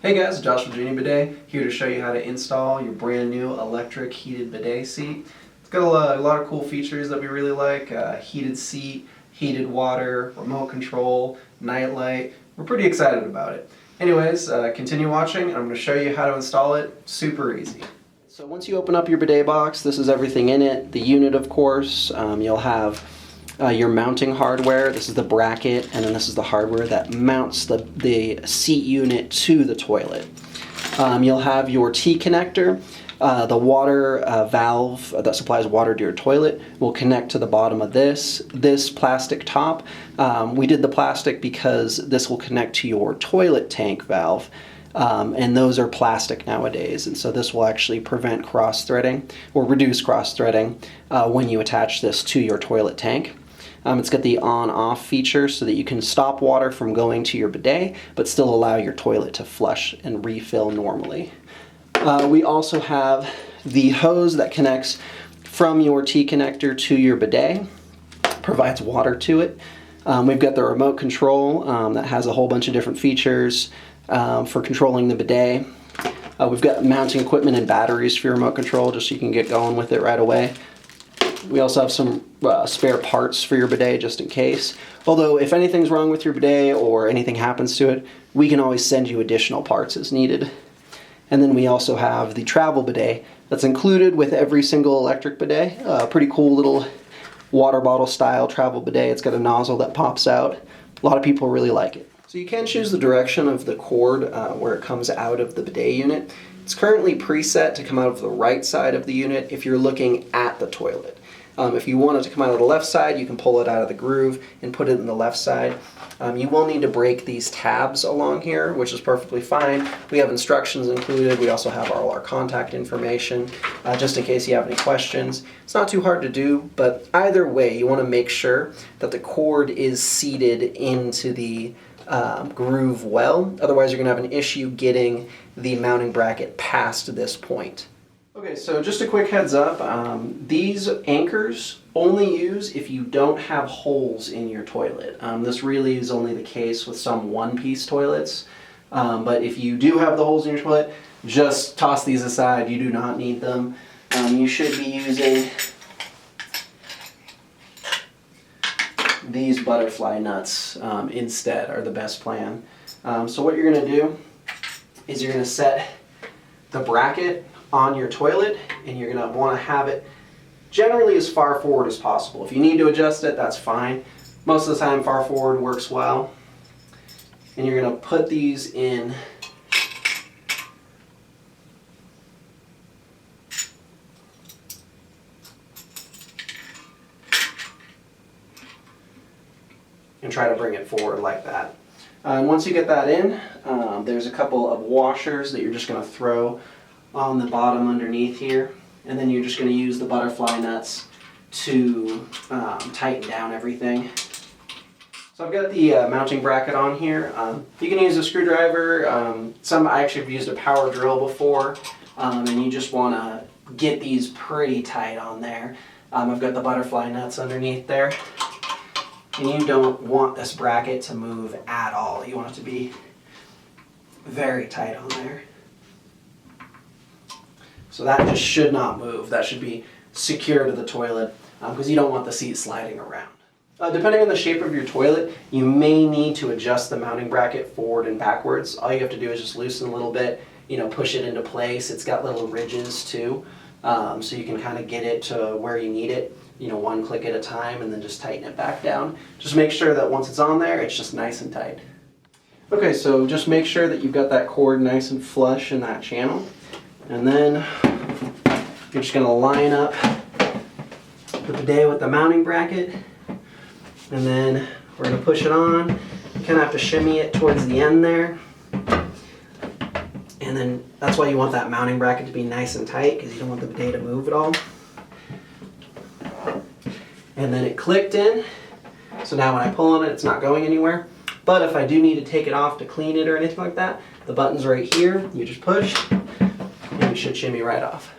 Hey guys, Josh from GenieBidet, here to show you how to install your brand new electric heated bidet seat. It's got a lot of cool features that we really like. Heated seat, heated water, remote control, night light. We're pretty excited about it. Anyways, continue watching and I'm going to show you how to install it. Super easy. So once you open up your bidet box, this is everything in it. The unit, of course, you'll have your mounting hardware. This is the bracket, and then this is the hardware that mounts the seat unit to the toilet. You'll have your T-connector. The water valve that supplies water to your toilet will connect to the bottom of this plastic top. We did the plastic because this will connect to your toilet tank valve. And those are plastic nowadays, and so this will actually prevent cross-threading or reduce cross-threading when you attach this to your toilet tank. It's got the on-off feature so that you can stop water from going to your bidet, but still allow your toilet to flush and refill normally. We also have the hose that connects from your T-connector to your bidet, provides water to it. We've got the remote control that has a whole bunch of different features for controlling the bidet. We've got mounting equipment and batteries for your remote control just so you can get going with it right away. We also have some spare parts for your bidet just in case. Although if anything's wrong with your bidet or anything happens to it, we can always send you additional parts as needed. And then we also have the travel bidet that's included with every single electric bidet. Pretty cool little water bottle style travel bidet. It's got a nozzle that pops out. A lot of people really like it. So you can choose the direction of the cord where it comes out of the bidet unit. It's currently preset to come out of the right side of the unit if you're looking at the toilet. If you want it to come out of the left side, you can pull it out of the groove and put it in the left side. You will need to break these tabs along here, which is perfectly fine. We have instructions included. We also have all our contact information, just in case you have any questions. It's not too hard to do, but either way, you want to make sure that the cord is seated into the groove well. Otherwise, you're going to have an issue getting the mounting bracket past this point. Okay, so just a quick heads up, these anchors only use if you don't have holes in your toilet. This really is only the case with some one-piece toilets, but if you do have the holes in your toilet, just toss these aside. You do not need them. You should be using these butterfly nuts instead are the best plan. So what you're going to do is you're going to set the bracket on your toilet, and you're going to want to have it generally as far forward as possible. If you need to adjust it, that's fine. Most of the time far forward works well. And you're going to put these in and try to bring it forward like that. And once you get that in, there's a couple of washers that you're just going to throw on the bottom underneath here, and then you're just going to use the butterfly nuts to tighten down everything. So I've got the mounting bracket on here. You can use a screwdriver. I actually have used a power drill before, and you just want to get these pretty tight on there. I've got the butterfly nuts underneath there. And you don't want this bracket to move at all. You want it to be very tight on there. So that just should not move. That should be secure to the toilet because you don't want the seat sliding around. Depending on the shape of your toilet, you may need to adjust the mounting bracket forward and backwards. All you have to do is just loosen a little bit, push it into place. It's got little ridges too, so you can kind of get it to where you need it. One click at a time, and then just tighten it back down. Just make sure that once it's on there, it's just nice and tight. Okay, so just make sure that you've got that cord nice and flush in that channel. And then you're just going to line up the bidet with the mounting bracket. And then we're going to push it on. You kind of have to shimmy it towards the end there. And then that's why you want that mounting bracket to be nice and tight, because you don't want the bidet to move at all. And then it clicked in. So now when I pull on it, it's not going anywhere. But if I do need to take it off to clean it or anything like that, the button's right here. You just push, and it should shimmy right off.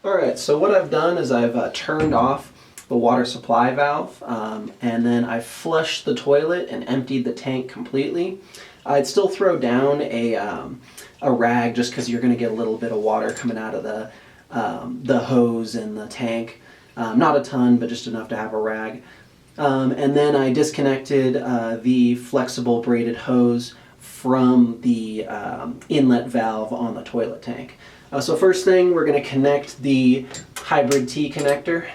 Alright, so what I've done is I've turned off the water supply valve, and then I flushed the toilet and emptied the tank completely. I'd still throw down a rag just because you're going to get a little bit of water coming out of the hose and the tank. Not a ton, but just enough to have a rag. And then I disconnected the flexible braided hose from the inlet valve on the toilet tank. So first thing, we're going to connect the hybrid T connector.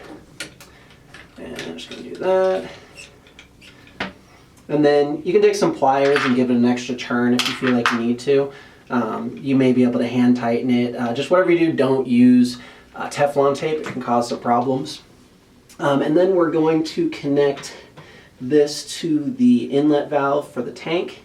And I'm just going to do that. And then you can take some pliers and give it an extra turn if you feel like you need to. You may be able to hand tighten it. Just whatever you do, don't use Teflon tape. It can cause some problems. And then we're going to connect this to the inlet valve for the tank.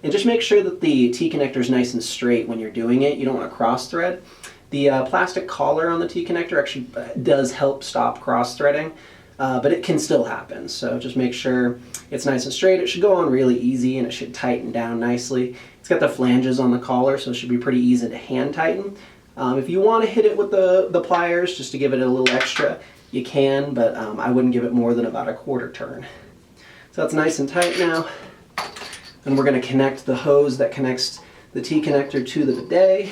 And just make sure that the T-connector is nice and straight when you're doing it. You don't want to cross-thread. The plastic collar on the T-connector actually does help stop cross-threading, but it can still happen. So just make sure it's nice and straight. It should go on really easy and it should tighten down nicely. It's got the flanges on the collar, so it should be pretty easy to hand tighten. If you want to hit it with the pliers just to give it a little extra, you can, but I wouldn't give it more than about a quarter turn. So that's nice and tight now. And we're going to connect the hose that connects the T-connector to the bidet.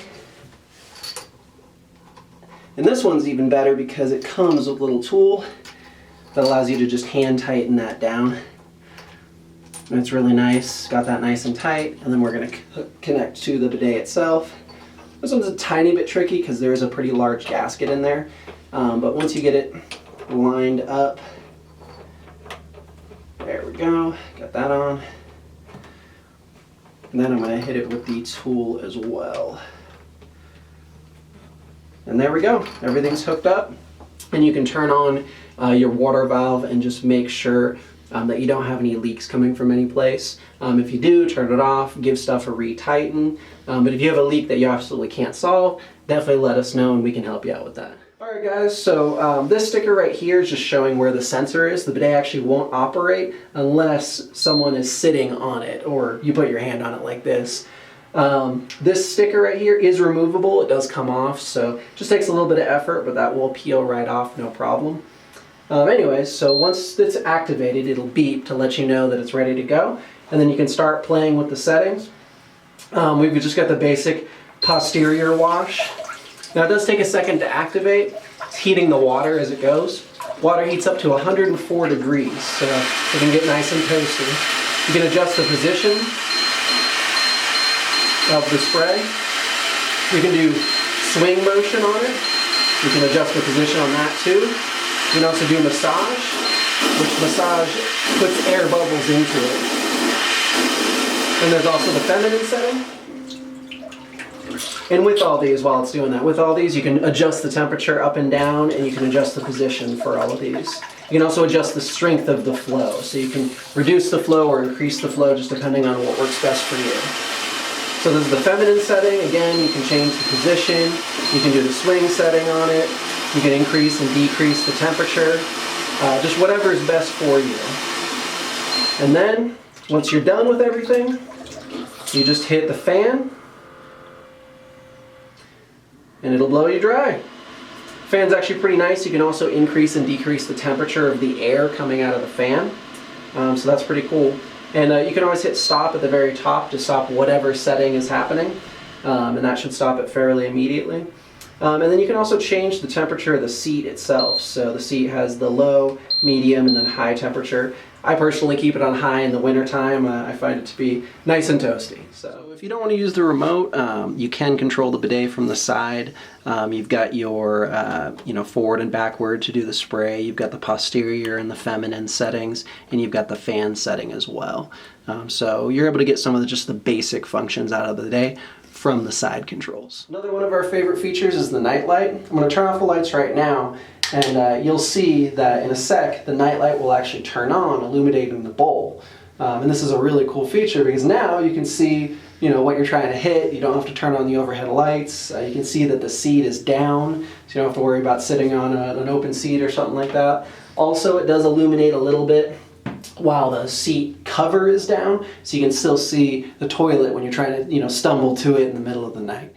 And this one's even better because it comes with a little tool that allows you to just hand tighten that down. And it's really nice, got that nice and tight. And then we're going to connect to the bidet itself. This one's a tiny bit tricky because there is a pretty large gasket in there. But once you get it lined up, there we go, got that on. And then I'm going to hit it with the tool as well. And there we go, everything's hooked up. And you can turn on your water valve and just make sure that you don't have any leaks coming from any place. If you do, turn it off, give stuff a re-tighten. But if you have a leak that you absolutely can't solve, definitely let us know and we can help you out with that. Alright guys, so this sticker right here is just showing where the sensor is. The bidet actually won't operate unless someone is sitting on it or you put your hand on it like this. This sticker right here is removable. It does come off, so it just takes a little bit of effort, but that will peel right off, no problem. Anyways, so once it's activated, it'll beep to let you know that it's ready to go, and then you can start playing with the settings. We've just got the basic posterior wash. Now it does take a second to activate. It's heating the water as it goes. Water heats up to 104 degrees, so it can get nice and toasty. You can adjust the position of the spray. You can do swing motion on it. You can adjust the position on that too. You can also do massage, which massage puts air bubbles into it. And there's also the feminine setting. And with all these, while it's doing that, with all these you can adjust the temperature up and down, and you can adjust the position for all of these. You can also adjust the strength of the flow, so you can reduce the flow or increase the flow just depending on what works best for you. So this is the feminine setting. Again, you can change the position, you can do the swing setting on it, you can increase and decrease the temperature, just whatever is best for you. And then, once you're done with everything, you just hit the fan, and it'll blow you dry. Fan's actually pretty nice. You can also increase and decrease the temperature of the air coming out of the fan. So that's pretty cool. And you can always hit stop at the very top to stop whatever setting is happening. And that should stop it fairly immediately. And then you can also change the temperature of the seat itself. So the seat has the low, medium, and then high temperature. I personally keep it on high in the wintertime. I find it to be nice and toasty. So if you don't want to use the remote, you can control the bidet from the side. You've got your forward and backward to do the spray. You've got the posterior and the feminine settings, and you've got the fan setting as well. So you're able to get some of just the basic functions out of the bidet from the side controls. Another one of our favorite features is the night light. I'm going to turn off the lights right now, and you'll see that in a sec the night light will actually turn on, illuminating the bowl. And this is a really cool feature because now you can see what you're trying to hit. You don't have to turn on the overhead lights. You can see that the seat is down, so you don't have to worry about sitting on an open seat or something like that. Also, it does illuminate a little bit while the seat cover is down, so you can still see the toilet when you're trying to stumble to it in the middle of the night.